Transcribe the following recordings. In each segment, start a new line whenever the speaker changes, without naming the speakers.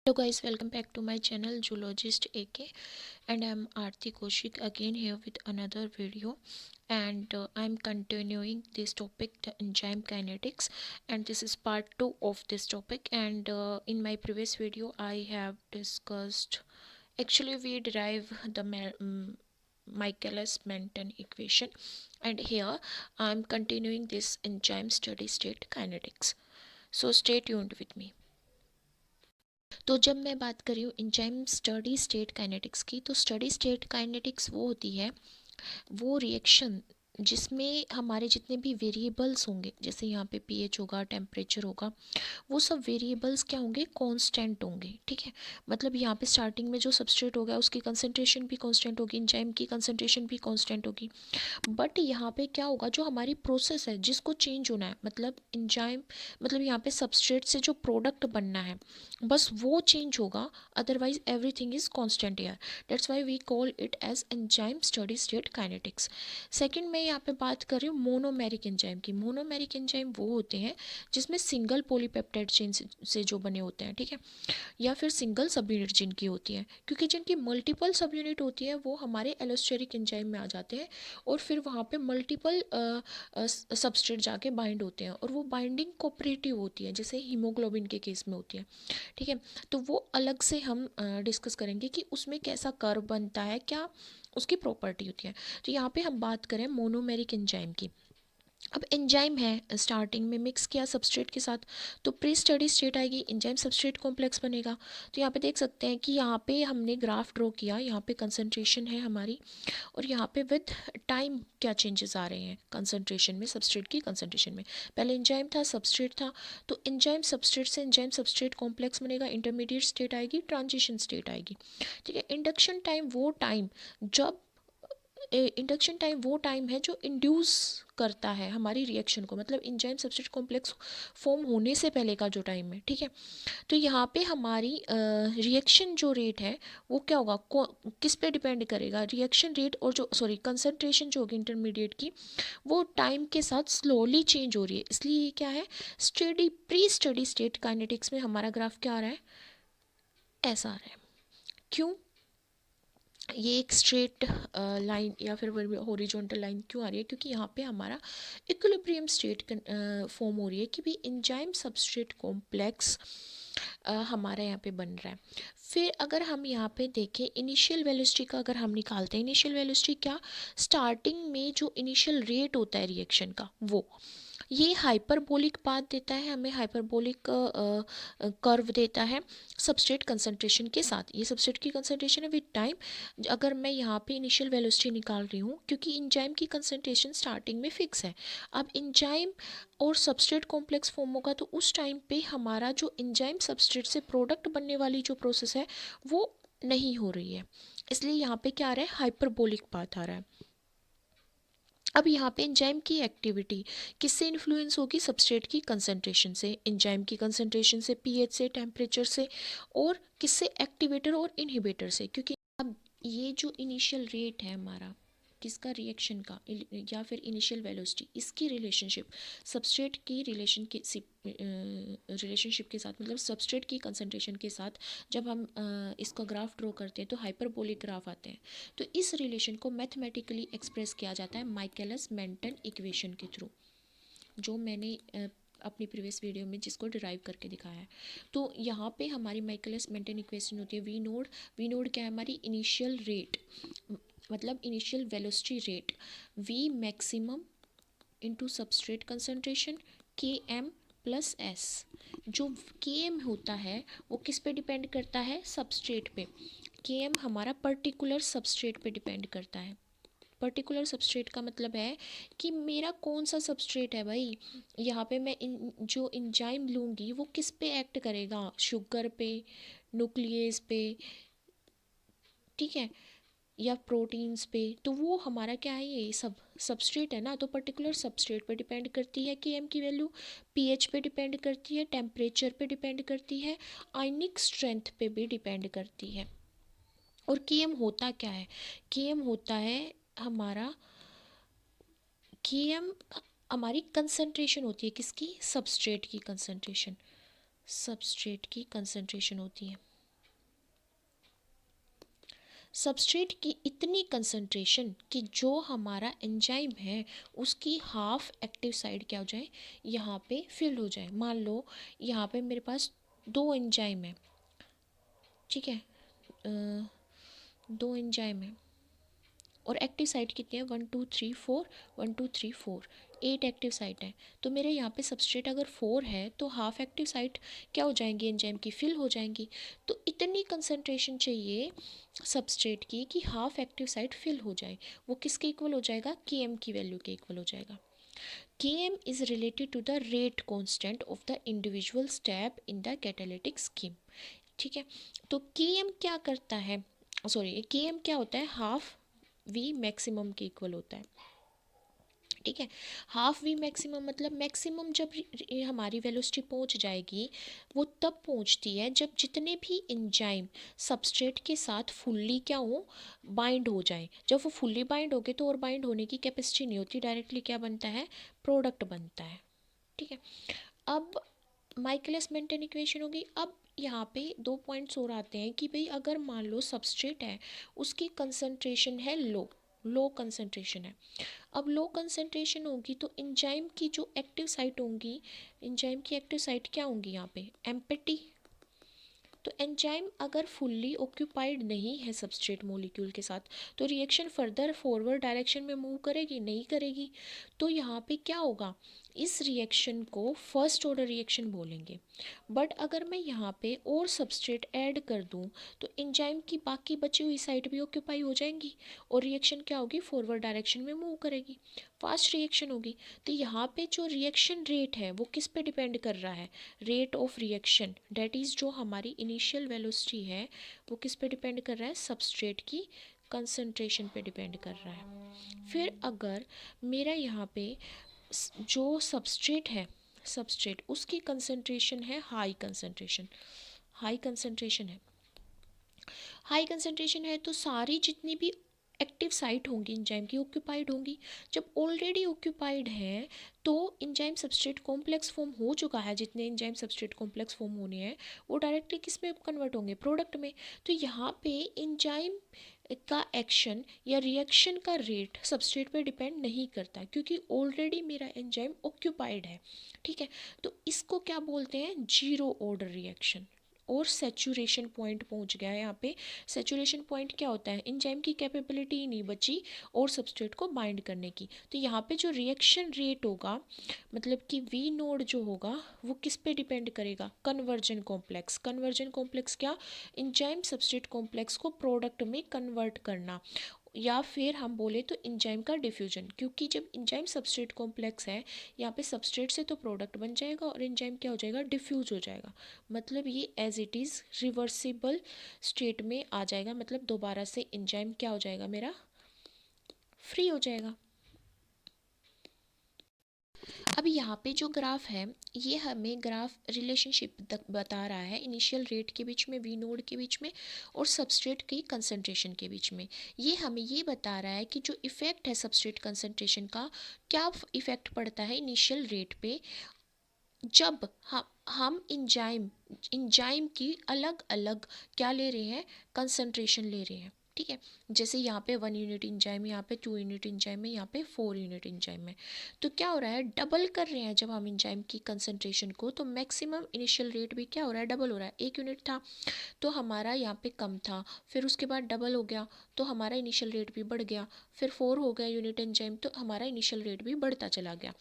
Hello guys, welcome back to my channel Zoologist AK, and I'm Aarti Kaushik again here with another video. And I'm continuing this topic, the enzyme kinetics, and this is part 2 of this topic. And in my previous video I have discussed, actually we derive the Michaelis-Menten equation, and here I'm continuing this enzyme steady state kinetics. So stay tuned with me. तो जब मैं बात कर रही हूँ enzyme steady state kinetics की, तो study state kinetics वो होती है, वो रिएक्शन जिसमें हमारे जितने भी वेरिएबल्स होंगे, जैसे यहाँ पे पीएच होगा, टेम्परेचर होगा, वो सब वेरिएबल्स क्या होंगे, कांस्टेंट होंगे। ठीक है, मतलब यहाँ पे स्टार्टिंग में जो सबस्ट्रेट होगा उसकी कंसंट्रेशन भी कांस्टेंट होगी, एंजाइम की कंसंट्रेशन भी कांस्टेंट होगी। बट यहाँ पे क्या होगा, जो हमारी प्रोसेस है जिसको चेंज होना है, मतलब एंजाइम, मतलब यहाँ पे सबस्ट्रेट से जो प्रोडक्ट बनना है बस वो चेंज होगा, otherwise everything is constant here. That's why we call it as enzyme steady state kinetics. Second में यहाँ पे बात कर रही हूँ मोनोमेरिक एंजाइम की। मोनोमेरिक एंजाइम वो होते हैं जिसमें सिंगल पॉलीपेप्टाइड चेन से जो बने होते हैं, ठीक है, या फिर सिंगल सब यूनिट जिनकी होती है, क्योंकि जिनकी मल्टीपल सब यूनिट होती है वो हमारे एलोस्टेरिक एंजाइम में आ जाते हैं और फिर वहाँ पे मल्टीपल सबस्ट्रेट जाके बाइंड होते हैं और वो बाइंडिंग कोऑपरेटिव होती है, जैसे हीमोग्लोबिन के केस में होती है। ठीक है, तो वो अलग से हम डिस्कस करेंगे कि उसमें कैसा कर्व बनता है, क्या उसकी प्रॉपर्टी होती है। तो यहाँ पे हम बात करें मोनोमेरिक एंजाइम की। अब एंजाइम है, स्टार्टिंग में मिक्स किया सबस्ट्रेट के साथ, तो प्री स्टडी स्टेट आएगी, एंजाइम सबस्ट्रेट कॉम्प्लेक्स बनेगा। तो यहाँ पे देख सकते हैं कि यहाँ पे हमने ग्राफ ड्रॉ किया, यहाँ पे कंसंट्रेशन है हमारी, और यहाँ पे विद टाइम क्या चेंजेस आ रहे हैं कंसंट्रेशन में, सबस्ट्रेट की कंसंट्रेशन में। पहले एंजाइम था, सबस्ट्रेट था, तो एंजाइम सबस्ट्रेट से एंजाइम सबस्ट्रेट कॉम्प्लेक्स बनेगा, इंटरमीडिएट स्टेट आएगी, ट्रांजिशन स्टेट आएगी। ठीक है, इंडक्शन टाइम वो टाइम जब इंडक्शन टाइम वो टाइम है जो इंड्यूस करता है हमारी रिएक्शन को, मतलब एंजाइम सबस्ट्रेट कॉम्प्लेक्स फॉर्म होने से पहले का जो टाइम है। ठीक है, तो यहाँ पे हमारी रिएक्शन जो रेट है वो क्या होगा, किस पे डिपेंड करेगा, रिएक्शन रेट, और जो सॉरी कंसंट्रेशन जो होगी इंटरमीडिएट की, वो टाइम के साथ स्लोली चेंज हो रही है, इसलिए ये क्या है, study pre study state kinetics में हमारा ग्राफ क्या आ रहा है, ऐसा आ रहा है। क्यों ये एक स्ट्रेट लाइन या फिर हॉरिजॉन्टल लाइन क्यों आ रही है, क्योंकि यहाँ पे हमारा इक्विलिब्रियम स्टेट फॉर्म हो रही है कि भी एंजाइम सबस्ट्रेट कॉम्प्लेक्स हमारा यहाँ पे बन रहा है। फिर अगर हम यहाँ पे देखें इनिशियल वेलोसिटी का, अगर हम निकालते हैं इनिशियल वेलोसिटी, क्या स्टार्टिंग में जो इनिशियल रेट होता है रिएक्शन का, वो ये हाइपरबोलिक पाथ देता है हमें, हाइपरबोलिक कर्व देता है सबस्ट्रेट कंसंट्रेशन के साथ। ये सबस्ट्रेट की कंसंट्रेशन है विद टाइम। अगर मैं यहाँ पे इनिशियल वेलोसिटी निकाल रही हूँ, क्योंकि इंजाइम की कंसंट्रेशन स्टार्टिंग में फिक्स है, अब इंजाइम और सबस्ट्रेट कॉम्प्लेक्स फॉर्म होगा तो उस टाइम पे हमारा जो इंजाइम सबस्ट्रेट से प्रोडक्ट बनने वाली जो प्रोसेस है वो नहीं हो रही है, इसलिए यहाँ पे क्या आ रहा है, हाइपरबोलिक पाथ आ रहा है। अब यहाँ पे एंजाइम की एक्टिविटी किससे इन्फ्लुएंस होगी, सबस्ट्रेट की कंसंट्रेशन से, एंजाइम की कंसंट्रेशन से, पीएच से, टेम्परेचर से, और किससे, एक्टिवेटर और इनहिबिटर से। क्योंकि अब ये जो इनिशियल रेट है हमारा किसका, रिएक्शन का, या फिर इनिशियल वेलोसिटी, इसकी रिलेशनशिप सबस्ट्रेट की रिलेशनशिप के साथ, मतलब सबस्ट्रेट की कंसंट्रेशन के साथ जब हम इसका ग्राफ ड्रॉ करते हैं तो हाइपरबोलिक ग्राफ आते हैं। तो इस रिलेशन को मैथमेटिकली एक्सप्रेस किया जाता है माइकेलिस मेंटन इक्वेशन के थ्रू, जो मैंने अपनी प्रीवियस वीडियो में जिसको डिराइव करके दिखाया है। तो यहाँ पे हमारी माइकेलिस मेंटन इक्वेशन होती है वी नोड क्या है, हमारी इनिशियल रेट, मतलब initial velocity rate, we maximum into substrate concentration, के एम प्लस एस। जो के एम होता है वो किस पे डिपेंड करता है, सबस्ट्रेट पे। के एम हमारा पर्टिकुलर सबस्ट्रेट पे डिपेंड करता है। पर्टिकुलर सबस्ट्रेट का मतलब है कि मेरा कौन सा सबस्ट्रेट है भाई, यहाँ पे मैं जो इंजाइम लूँगी वो किस पे एक्ट करेगा, शुगर पे, न्यूक्लियस पे, ठीक है, या प्रोटीन्स पे, तो वो हमारा क्या है, ये सब सबस्ट्रेट है ना, तो पर्टिकुलर सबस्ट्रेट पे डिपेंड करती है कि एम की वैल्यू, पीएच पे डिपेंड करती है, टेम्परेचर पे डिपेंड करती है, आयनिक स्ट्रेंथ पे भी डिपेंड करती है। और केएम होता क्या है, केएम होता है हमारा, केएम हमारी कंसंट्रेशन होती है, किसकी, सबस्ट्रेट की कंसंट्रेशन, सबस्ट्रेट की कंसंट्रेशन होती है। सबस्ट्रेट की इतनी कंसंट्रेशन कि जो हमारा एंजाइम है उसकी हाफ एक्टिव साइड क्या हो जाए, यहाँ पे फिल हो जाए। मान लो यहाँ पे मेरे पास दो एंजाइम है, ठीक है, दो एंजाइम है और एक्टिव साइट कितनी है, 1 2 3 4, 1 2 3 4, 8 एक्टिव साइट है। तो मेरे यहाँ पे सबस्ट्रेट अगर 4 है तो हाफ एक्टिव साइट क्या हो जाएंगी, एंजाइम की फिल हो जाएंगी। तो इतनी कंसंट्रेशन चाहिए सबस्ट्रेट की कि हाफ एक्टिव साइट फिल हो जाए। वो किसके इक्वल हो जाएगा, Km की वैल्यू के इक्वल हो जाएगा। Km is related to the rate constant of the individual step in the catalytic scheme, ठीक है। तो Km क्या करता है, सॉरी Km क्या होता है, हाफ वी मैक्सिमम के इक्वल होता है, ठीक है। हाफ वी मैक्सिमम मतलब मैक्सिमम जब हमारी वेलोसिटी पहुंच जाएगी वो तब पहुंचती है जब जितने भी एंजाइम सबस्ट्रेट के साथ फुल्ली क्या हो, बाइंड हो जाए। जब वो फुल्ली बाइंड हो गए तो और बाइंड होने की कैपेसिटी नहीं होती, डायरेक्टली क्या बनता है, प्रोडक्ट बनता है, ठीक है। अब माइकलिस मेंटेन इक्वेशन होगी। अब यहाँ पे दो पॉइंट्स और आते हैं कि भाई अगर मान लो सबस्ट्रेट है उसकी कंसंट्रेशन है लो कंसंट्रेशन है। अब लो कंसंट्रेशन होगी तो एंजाइम की जो एक्टिव साइट होंगी, एंजाइम की एक्टिव साइट क्या होंगी यहाँ पे, एम्प्टी। तो एंजाइम अगर फुल्ली ऑक्यूपाइड नहीं है सबस्ट्रेट मॉलिक्यूल के साथ तो रिएक्शन फर्दर फॉरवर्ड डायरेक्शन में मूव करेगी, नहीं करेगी। तो यहाँ पे क्या होगा, इस रिएक्शन को फर्स्ट ऑर्डर रिएक्शन बोलेंगे। बट अगर मैं यहाँ पे और सबस्ट्रेट ऐड कर दूँ तो एंजाइम की बाकी बची हुई साइट भी ऑक्यूपाई हो जाएंगी और रिएक्शन क्या होगी, फॉरवर्ड डायरेक्शन में मूव करेगी, फास्ट रिएक्शन होगी। तो यहाँ पे जो रिएक्शन रेट है वो किस पे डिपेंड कर रहा है, rate of reaction, that is जो हमारी इनिशियल वेलोसिटी है वो किस पे डिपेंड कर रहा है, सबस्ट्रेट की कंसंट्रेशन पे डिपेंड कर रहा है। फिर अगर मेरा यहाँ पे जो सबस्ट्रेट है, सबस्ट्रेट उसकी कंसंट्रेशन है हाई कंसंट्रेशन, हाई कंसंट्रेशन है, हाई कंसंट्रेशन है तो सारी जितनी भी एक्टिव साइट होंगी एंजाइम की ऑक्यूपाइड होंगी। जब ऑलरेडी ऑक्यूपाइड हैं तो एंजाइम सबस्ट्रेट कॉम्प्लेक्स फॉर्म हो चुका है, जितने एंजाइम सबस्ट्रेट कॉम्प्लेक्स फॉर्म होने हैं वो डायरेक्टली किस में कन्वर्ट होंगे, प्रोडक्ट में। तो यहाँ पे एंजाइम का एक्शन या रिएक्शन का रेट सबस्ट्रेट पे डिपेंड नहीं करता क्योंकि ऑलरेडी मेरा एंजाइम ऑक्यूपाइड है, ठीक है। तो इसको क्या बोलते हैं, जीरो ऑर्डर रिएक्शन। और सेचुरेशन पॉइंट पहुंच गया है यहाँ पे। सेचुरेशन पॉइंट क्या होता है, एंजाइम की कैपेबिलिटी ही नहीं बची और सबस्ट्रेट को बाइंड करने की। तो यहाँ पे जो रिएक्शन रेट होगा मतलब कि वी नोड जो होगा वो किस पे डिपेंड करेगा, कन्वर्जन कॉम्प्लेक्स। कन्वर्जन कॉम्प्लेक्स क्या, एंजाइम सबस्ट्रेट कॉम्प्लेक्स को प्रोडक्ट में कन्वर्ट करना, या फिर हम बोले तो एंजाइम का डिफ्यूजन। क्योंकि जब एंजाइम सबस्ट्रेट कॉम्प्लेक्स है यहाँ पे सबस्ट्रेट से तो प्रोडक्ट बन जाएगा और एंजाइम क्या हो जाएगा, डिफ्यूज हो जाएगा। मतलब ये as it is reversible state में आ जाएगा, मतलब दोबारा से एंजाइम क्या हो जाएगा मेरा, फ्री हो जाएगा। अब यहाँ पे जो ग्राफ है ये हमें ग्राफ रिलेशनशिप बता रहा है इनिशियल रेट के बीच में, वी नोड के बीच में और सबस्ट्रेट की कंसंट्रेशन के बीच में। ये हमें ये बता रहा है कि जो इफ़ेक्ट है सबस्ट्रेट कंसंट्रेशन का, क्या इफ़ेक्ट पड़ता है इनिशियल रेट पे जब हम इंजाइम इंजाइम की अलग अलग क्या ले रहे हैं, कंसंट्रेशन ले रहे हैं, ठीक है। जैसे यहाँ पे 1 यूनिट इंजाइम, यहाँ पे 2 यूनिट इंजाइम है, यहाँ पे 4 यूनिट इंजाइम है। तो क्या हो रहा है, डबल कर रहे हैं जब हम इंजाइम की कंसंट्रेशन को तो मैक्सिमम इनिशियल रेट भी क्या हो रहा है, डबल हो रहा है। 1 यूनिट था तो हमारा यहाँ पे कम था, फिर उसके बाद डबल हो गया तो हमारा इनिशियल रेट भी बढ़ गया, फिर 4 हो गया यूनिट इंजाइम तो हमारा इनिशियल रेट भी बढ़ता चला गया,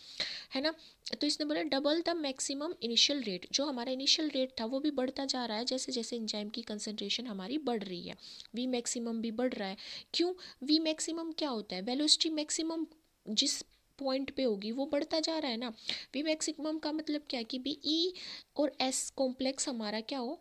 है ना। तो इसने बोला double the maximum initial rate, जो हमारा इनिशियल रेट था वो भी बढ़ता जा रहा है जैसे जैसे एंजाइम की कंसंट्रेशन हमारी बढ़ रही है। वी मैक्सिमम भी बढ़ रहा है। क्यों, वी मैक्सिमम क्या होता है, वेलोसिटी मैक्सिमम जिस पॉइंट पे होगी वो बढ़ता जा रहा है ना। वी मैक्सिमम का मतलब क्या है कि बी ई और एस कॉम्प्लेक्स हमारा क्या हो,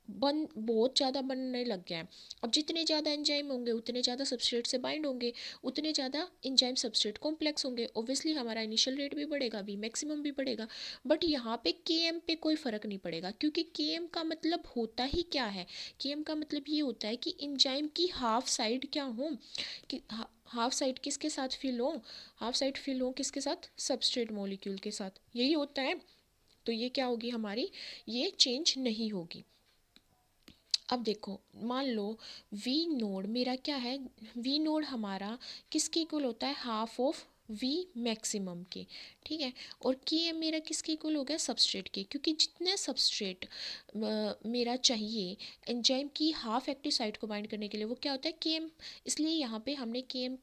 बहुत ज़्यादा बनने लग गया है। अब जितने ज़्यादा एंजाइम होंगे उतने ज़्यादा सबस्ट्रेट से बाइंड होंगे, उतने ज़्यादा एंजाइम सबस्ट्रेट कॉम्प्लेक्स होंगे, ऑब्वियसली हमारा इनिशियल रेट भी बढ़ेगा, वी मैक्सिमम भी बढ़ेगा। बट यहाँ पे के एम पे कोई फ़र्क नहीं पड़ेगा क्योंकि के एम का मतलब होता ही क्या है, के एम का मतलब ये होता है कि एंजाइम की हाफ साइड क्या हो, कि हाफ साइड किसके साथ फिल हो, हाफ साइड फिल हो किसके साथ, सबस्ट्रेट मॉलिक्यूल के साथ, यही होता है। तो ये क्या होगी हमारी, ये चेंज नहीं होगी। अब देखो, मान लो वी नोड मेरा क्या है, वी नोड हमारा किसके इक्वल होता है, हाफ ऑफ वी मैक्सिमम के, ठीक है। और के एम मेरा किसके इक्वल हो गया, सबस्ट्रेट के, क्योंकि जितने सबस्ट्रेट मेरा चाहिए एंजाइम की हाफ एक्टिव साइट को बाइंड करने के लिए, वो क्या होता है, के एम। इसलिए यहाँ पे हमने के एम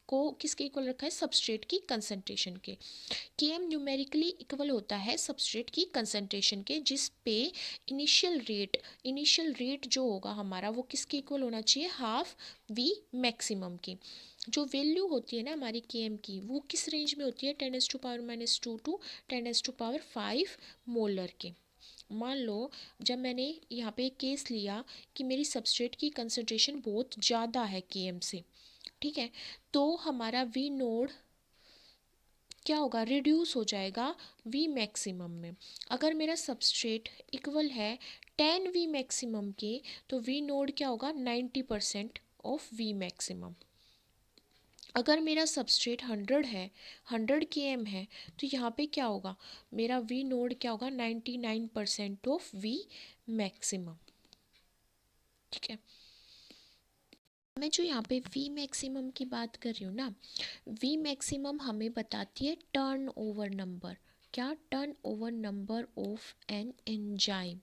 को किसके इक्वल रखा है, सबस्ट्रेट की कंसंट्रेशन के। के एम न्यूमेरिकली इक्वल होता है सबस्ट्रेट की कंसंट्रेशन के, जिस पे इनिशियल रेट जो होगा हमारा वो किसके इक्वल होना चाहिए, हाफ वी मैक्सिमम की। जो वैल्यू होती है ना हमारी के एम की, वो किस रेंज में होती है, 10⁻⁻2 टू 10⁻5 मोलर के। मान लो जब मैंने यहाँ पे एक केस लिया कि मेरी सबस्ट्रेट की कंसंट्रेशन बहुत ज़्यादा है के एम से, ठीक है, तो हमारा वी नोड क्या होगा, रिड्यूस हो जाएगा वी मैक्सिमम में। अगर मेरा सबस्ट्रेट इक्वल है 10 वी मैक्सिमम के, तो वी नोड क्या होगा, 90% ऑफ वी मैक्सिमम। अगर मेरा सबस्ट्रेट 100 है, 100 km है, तो यहाँ पे क्या होगा, मेरा वी नोड क्या होगा, 99% ऑफ वी मैक्सिमम, ठीक है। मैं जो यहाँ पे वी मैक्सिमम की बात कर रही हूँ ना, वी मैक्सिमम हमें बताती है टर्न ओवर नंबर। क्या, turn over number of an enzyme.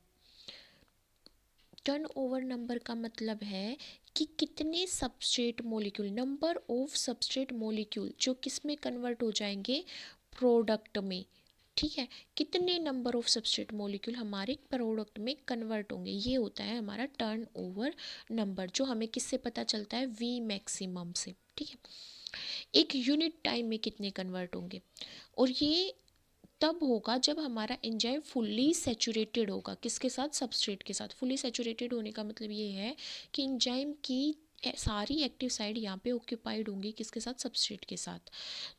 Turn over number का मतलब है कि कितने substrate molecule, number of substrate molecule जो किस में कन्वर्ट हो जाएंगे, प्रोडक्ट में, ठीक है। कितने नंबर ऑफ सबस्ट्रेट मोलिक्यूल हमारे प्रोडक्ट में कन्वर्ट होंगे, ये होता है हमारा टर्न ओवर नंबर, जो हमें किससे पता चलता है, वी मैक्सिमम से, ठीक है। एक यूनिट टाइम में कितने कन्वर्ट होंगे, और ये तब होगा जब हमारा एंजाइम फुल्ली सेचूरेटेड होगा, किसके साथ, सबस्ट्रेट के साथ। फुल्ली सेचूरेटेड होने का मतलब ये है कि एंजाइम की सारी एक्टिव साइड यहाँ पे ऑक्यूपाइड होंगी, किसके साथ, सबस्ट्रेट के साथ।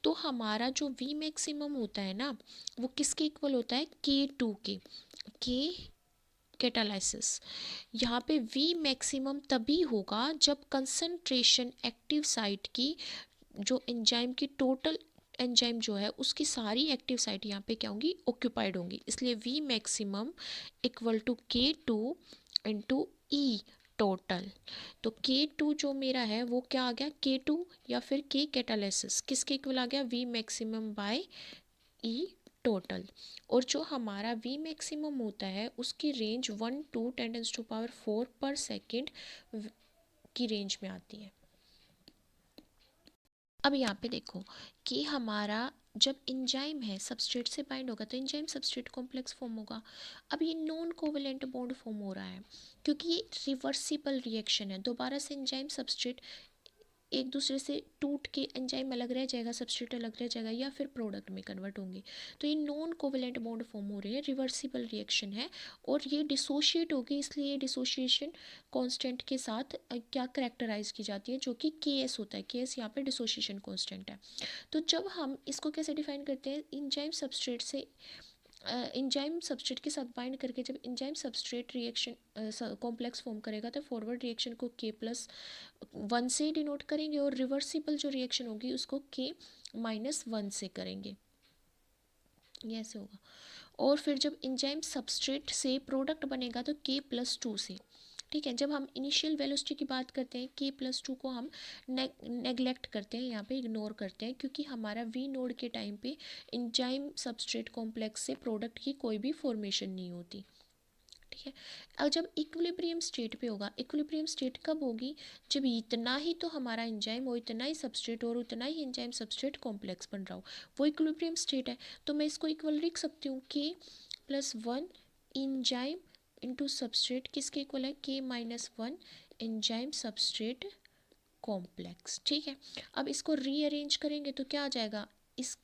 तो हमारा जो वी मैक्सिमम होता है ना, वो किसके इक्वल होता है, के2 के, के कैटालाइसिस। यहाँ पे वी मैक्सिमम तभी होगा जब कंसंट्रेशन एक्टिव साइट की, जो एंजाइम की टोटल एंजाइम जो है उसकी सारी एक्टिव साइट यहाँ पे क्या होंगी, ऑक्यूपाइड होंगी। इसलिए V maximum equal to K two into E total. तो के2 जो मेरा है वो क्या आ गया, के2 या फिर के कैटालिसिस किसके इक्वल आ गया, we maximum bye E total. और जो हमारा वी मैक्सिमम होता है उसकी रेंज 1 टू 10⁻⁴ पर सेकेंड की रेंज में आती है। अब यहाँ पे देखो कि हमारा जब एंजाइम है सबस्ट्रेट से बाइंड होगा तो एंजाइम सबस्ट्रेट कॉम्प्लेक्स फॉर्म होगा। अब ये नॉन कोवेलेंट बॉन्ड फॉर्म हो रहा है क्योंकि ये रिवर्सिबल रिएक्शन है, दोबारा से एंजाइम सबस्ट्रेट एक दूसरे से टूट के एंजाइम अलग रह जाएगा, सबस्ट्रेट अलग रह जाएगा, या फिर प्रोडक्ट में कन्वर्ट होंगे। तो ये नॉन कोवेलेंट बॉन्ड फॉर्म हो रहे हैं, रिवर्सिबल रिएक्शन है, और ये डिसोशिएट होगी, इसलिए ये डिसोशिएशन कांस्टेंट के साथ क्या करेक्टराइज की जाती है, जो कि के एस होता है। के एस यहाँ पे डिसोशिएशन कांस्टेंट है। तो जब हम इसको कैसे डिफाइन करते हैं, एंजाइम सबस्ट्रेट से एंजाइम सबस्ट्रेट के साथ बाइंड करके जब enzyme substrate reaction complex form करेगा तो फॉरवर्ड रिएक्शन को K+1 से डिनोट करेंगे, और रिवर्सिबल जो रिएक्शन होगी उसको K-1 से करेंगे, ये ऐसे होगा। और फिर जब एंजाइम सबस्ट्रेट से प्रोडक्ट बनेगा तो K+2 से, ठीक है। जब हम इनिशियल वेलोसिटी की बात करते हैं, K+2 को हम नेग्लेक्ट करते हैं, यहाँ पे इग्नोर करते हैं, क्योंकि हमारा वी नोड के टाइम पे एंजाइम सबस्ट्रेट कॉम्प्लेक्स से प्रोडक्ट की कोई भी फॉर्मेशन नहीं होती, ठीक है। अब जब इक्विलिब्रियम स्टेट पे होगा, इक्विलिब्रियम स्टेट कब होगी, जब इतना ही तो हमारा एंजाइम हो, इतना ही सबस्ट्रेट और उतना ही एंजाइम सबस्ट्रेट कॉम्प्लेक्स बन रहा हो, वो इक्विलिब्रियम स्टेट है। तो मैं इसको इक्वल लिख सकती हूँ, K+1 एंजाइम इंटू सबस्ट्रेट किसके इक्वल है, K-1 एंजाइम सबस्ट्रेट कॉम्प्लेक्स, ठीक है। अब इसको रीअरेंज करेंगे तो क्या आ जाएगा, इस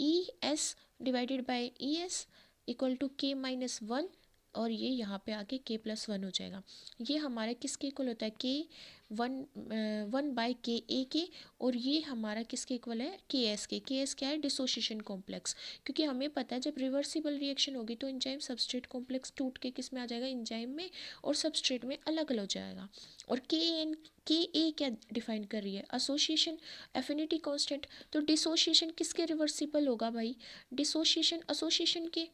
ES divided by ES equal to K-1, और ये यहाँ पे आके K+1 हो जाएगा। ये हमारा किसके इक्वल होता है, K1/Ka के, और ये हमारा किसके इक्वल है, Ks के। Ks क्या है, डिसोशिएशन कॉम्प्लेक्स, क्योंकि हमें पता है जब रिवर्सिबल रिएक्शन होगी तो एंजाइम सबस्ट्रेट कॉम्प्लेक्स टूट के किस में आ जाएगा, एंजाइम में और सबस्ट्रेट में अलग अलग हो जाएगा। और Ka क्या डिफाइन कर रही है, एसोसिएशन, एफिनिटी कांस्टेंट। तो डिसोशिएशन किसके रिवर्सिबल होगा भाई, डिसोशिएशन एसोसिएशन के,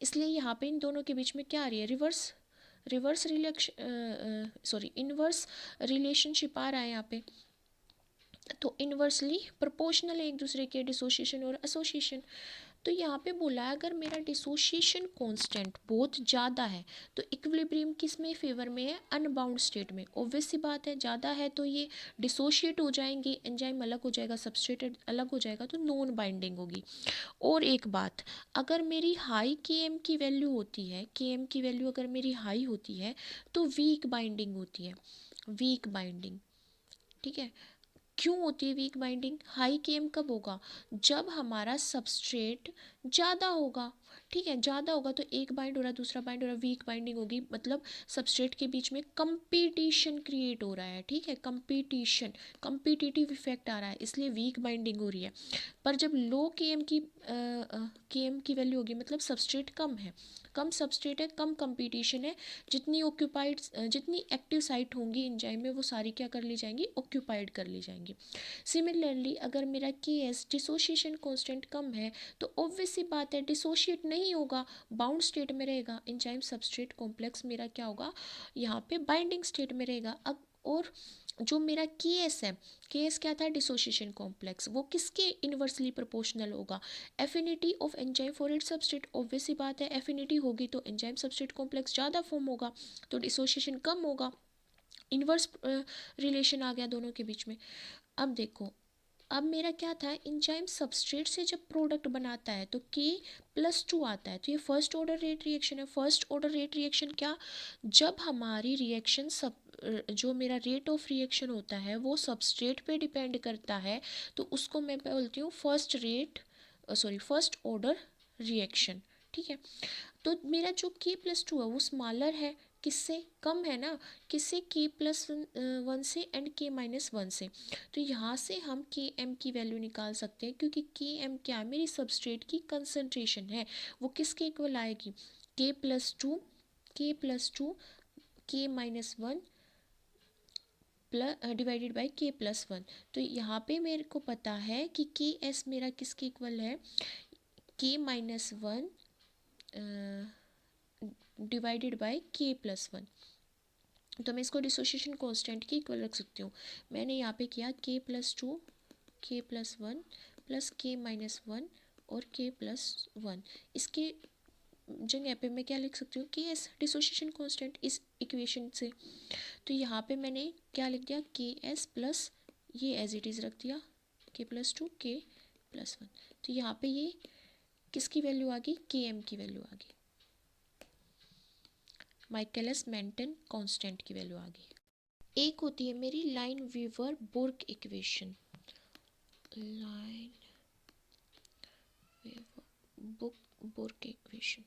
इसलिए यहाँ पे इन दोनों के बीच में क्या आ रही है, रिवर्स इनवर्स रिलेशनशिप आ रहा है यहाँ पे, तो इनवर्सली प्रोपोर्शनल है एक दूसरे के, डिसोसिएशन और एसोसिएशन। तो यहाँ पे बोला है अगर मेरा डिसोसिएशन कांस्टेंट बहुत ज़्यादा है तो इक्विलिब्रियम किस में फेवर में है, अनबाउंड स्टेट में। ऑब्वियस सी बात है, ज़्यादा है तो ये डिसोशिएट हो जाएंगे, एंजाइम अलग हो जाएगा, सबस्ट्रेट अलग हो जाएगा, तो नॉन बाइंडिंग होगी। और एक बात, अगर मेरी हाई के एम की वैल्यू होती है, के एम की वैल्यू अगर मेरी हाई होती है तो वीक बाइंडिंग होती है, वीक बाइंडिंग। ठीक है, क्यों होती है वीक बाइंडिंग? हाई केम कब होगा, जब हमारा सबस्ट्रेट ज़्यादा होगा। ठीक है, ज़्यादा होगा तो एक बाइंड हो रहा है, दूसरा बाइंड हो रहा है, वीक बाइंडिंग होगी, मतलब सबस्ट्रेट के बीच में कंपटीशन क्रिएट हो रहा है। ठीक है, कंपटीशन, कंपिटिटिव इफेक्ट आ रहा है, इसलिए वीक बाइंडिंग हो रही है। पर जब लो के एम की वैल्यू होगी, मतलब सबस्ट्रेट कम है, कम सबस्ट्रेट है, कम कंपटीशन है, जितनी ऑक्यूपाइड, जितनी एक्टिव साइट होंगी एंजाइम में वो सारी क्या कर ली जाएंगी, ऑक्यूपाइड कर ली जाएंगी। सिमिलरली अगर मेरा के एस डिसोशिएशन कांस्टेंट कम है तो ऑब्वियस सी बात है डिसोशिएट नहीं होगा, बाउंड स्टेट में रहेगा, एंजाइम सबस्ट्रेट कॉम्प्लेक्स मेरा क्या होगा, यहाँ पे बाइंडिंग स्टेट में रहेगा। अब और जो मेरा के एस है, के एस क्या था, डिसोशिएशन कॉम्प्लेक्स, वो किसके इन्वर्सली प्रोपोर्शनल होगा, affinity of enzyme for it substrate. Obvious सी बात है एफिनिटी होगी तो एंजाइम सबस्ट्रेट कॉम्प्लेक्स ज़्यादा फॉर्म होगा, तो डिसोशिएशन कम होगा, इन्वर्स रिलेशन आ गया दोनों के बीच में। अब देखो, अब मेरा क्या था, एंजाइम सबस्ट्रेट से जब प्रोडक्ट बनाता है तो K+2 आता है, तो ये फर्स्ट ऑर्डर रेट रिएक्शन है। फर्स्ट ऑर्डर रेट रिएक्शन क्या, जब हमारी रिएक्शन सब, जो मेरा रेट ऑफ रिएक्शन होता है वो सबस्ट्रेट पे डिपेंड करता है, तो उसको मैं बोलती हूँ फर्स्ट ऑर्डर रिएक्शन। ठीक है, तो मेरा जो K+2 है वो स्मॉलर है, किससे, कम है ना, किससे, K+1 से एंड K-1 से। तो यहाँ से हम Km की वैल्यू निकाल सकते हैं, क्योंकि Km क्या है, मेरी सबस्ट्रेट की कंसंट्रेशन है, वो किसके इक्वल आएगी, K+2 K-1 divided by K+1। तो यहाँ पे मेरे को पता है कि Ks मेरा किसके इक्वल है, K-1 डिवाइडेड बाई K+1। तो मैं इसको डिसोसिएशन कांस्टेंट की इक्वल रख सकती हूँ। मैंने यहाँ पे किया K+2 K+1 प्लस K-1 और K+1, इसके जगह पे मैं क्या लिख सकती हूँ, Ks डिसोसिएशन कांस्टेंट इस इक्वेशन से। तो यहाँ पे मैंने क्या लिख दिया, Ks प्लस ये एज इट इज़ रख दिया, K+2 K+1। तो यहाँ पे ये किसकी वैल्यू आ गई, Km की वैल्यू आ गई, माइकलिस मेंटन कांस्टेंट की वैल्यू आ गई। एक होती है मेरी Lineweaver Burk equation, Lineweaver Burk equation,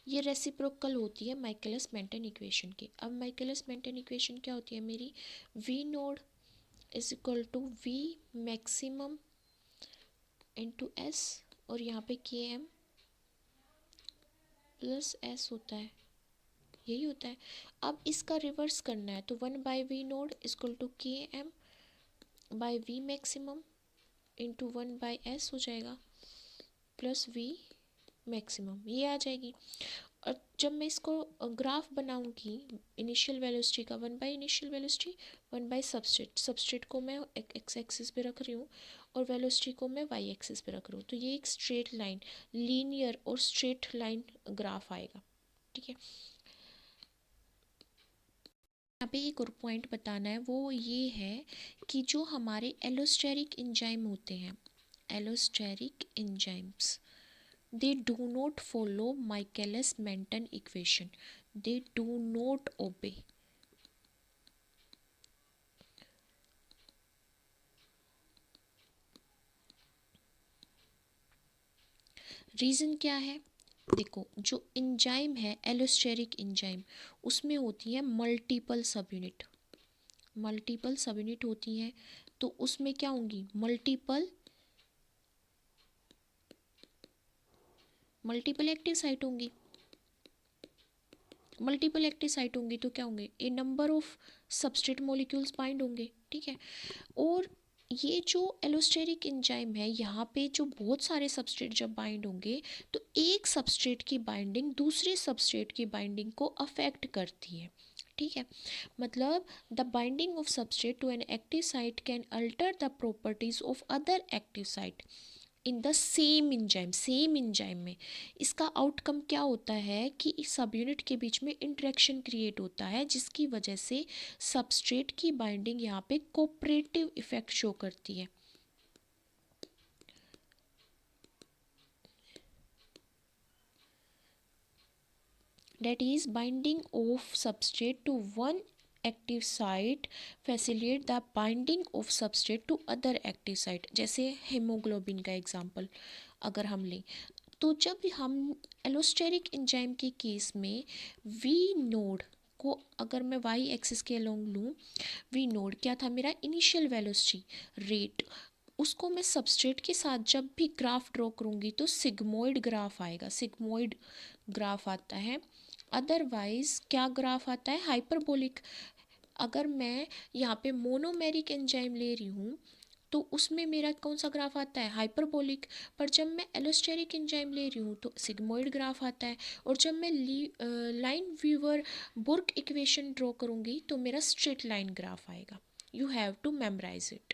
ये रेसिप्रोकल होती है माइकलिस मेंटन इक्वेशन की। अब माइकलिस मेंटन इक्वेशन क्या होती है मेरी, V naught is equal to V maximum into S, और यहाँ पे के एम प्लस एस होता है, यही होता है। अब इसका रिवर्स करना है तो 1/v0 equal to K M by V maximum into 1/s हो जाएगा प्लस वी मैक्सिमम, ये आ जाएगी। और जब मैं इसको ग्राफ बनाऊंगी इनिशियल वेलोसिटी का, 1/इनिशियल वेलोसिटी 1/सबस्ट्रेट, सबस्ट्रेट को मैं एक्स एक्सिस पे रख रही हूँ और वेलोसिटी को मैं वाई एक्सिस पे रख रही हूँ, तो ये एक स्ट्रेट लाइन, लीनियर और स्ट्रेट लाइन ग्राफ आएगा। ठीक है, यहाँ पे एक और पॉइंट बताना है, वो ये है कि जो हमारे एलोस्टेरिक एंजाइम होते हैं, allosteric enzymes, they do not follow Michaelis-Menten equation, they do not obey। Reason क्या है, देखो जो एंजाइम है एलोस्टेरिक एंजाइम, उसमें होती है मल्टीपल सब यूनिट, मल्टीपल सब यूनिट होती हैं, तो उसमें क्या होंगी, मल्टीपल एक्टिव साइट होंगी, मल्टीपल एक्टिव साइट होंगी तो क्या होंगे, a number of substrate molecules bind होंगे। ठीक है, और ये जो एलोस्टेरिक एंजाइम है, यहाँ पे जो बहुत सारे सबस्ट्रेट जब बाइंड होंगे तो एक सबस्ट्रेट की बाइंडिंग दूसरे सबस्ट्रेट की बाइंडिंग को अफेक्ट करती है। ठीक है, मतलब the binding of substrate to an active site can alter the properties of other active site in the same enzyme में। इसका आउटकम क्या होता है कि इस सब यूनिट के बीच में इंटरेक्शन क्रिएट होता है, जिसकी वजह से सबस्ट्रेट की बाइंडिंग यहाँ पे कोऑपरेटिव इफेक्ट शो करती है। That is, binding of substrate to one active site facilitate the binding of substrate to other active site। जैसे हेमोग्लोबिन का एग्जांपल अगर हम लें, तो जब हम एलोस्टेरिक एंजाइम के केस में वी नोड को अगर मैं वाई एक्सिस के अलोंग लूँ, वी नोड क्या था मेरा, इनिशियल वेलोसिटी रेट, उसको मैं सबस्ट्रेट के साथ जब भी ग्राफ ड्रॉ करूँगी तो सिग्मोइड ग्राफ आएगा, सिग्मोइड ग्राफ आता है। अदरवाइज क्या ग्राफ आता है, हाइपरबोलिक। अगर मैं यहाँ पे मोनोमेरिक एंजाइम ले रही हूँ तो उसमें मेरा कौन सा ग्राफ आता है, हाइपरबोलिक। पर जब मैं एलोस्टेरिक एंजाइम ले रही हूँ तो सिग्मोइड ग्राफ आता है। और जब मैं Lineweaver Burk equation draw करूँगी तो मेरा स्ट्रेट लाइन ग्राफ आएगा। You have to memorize it.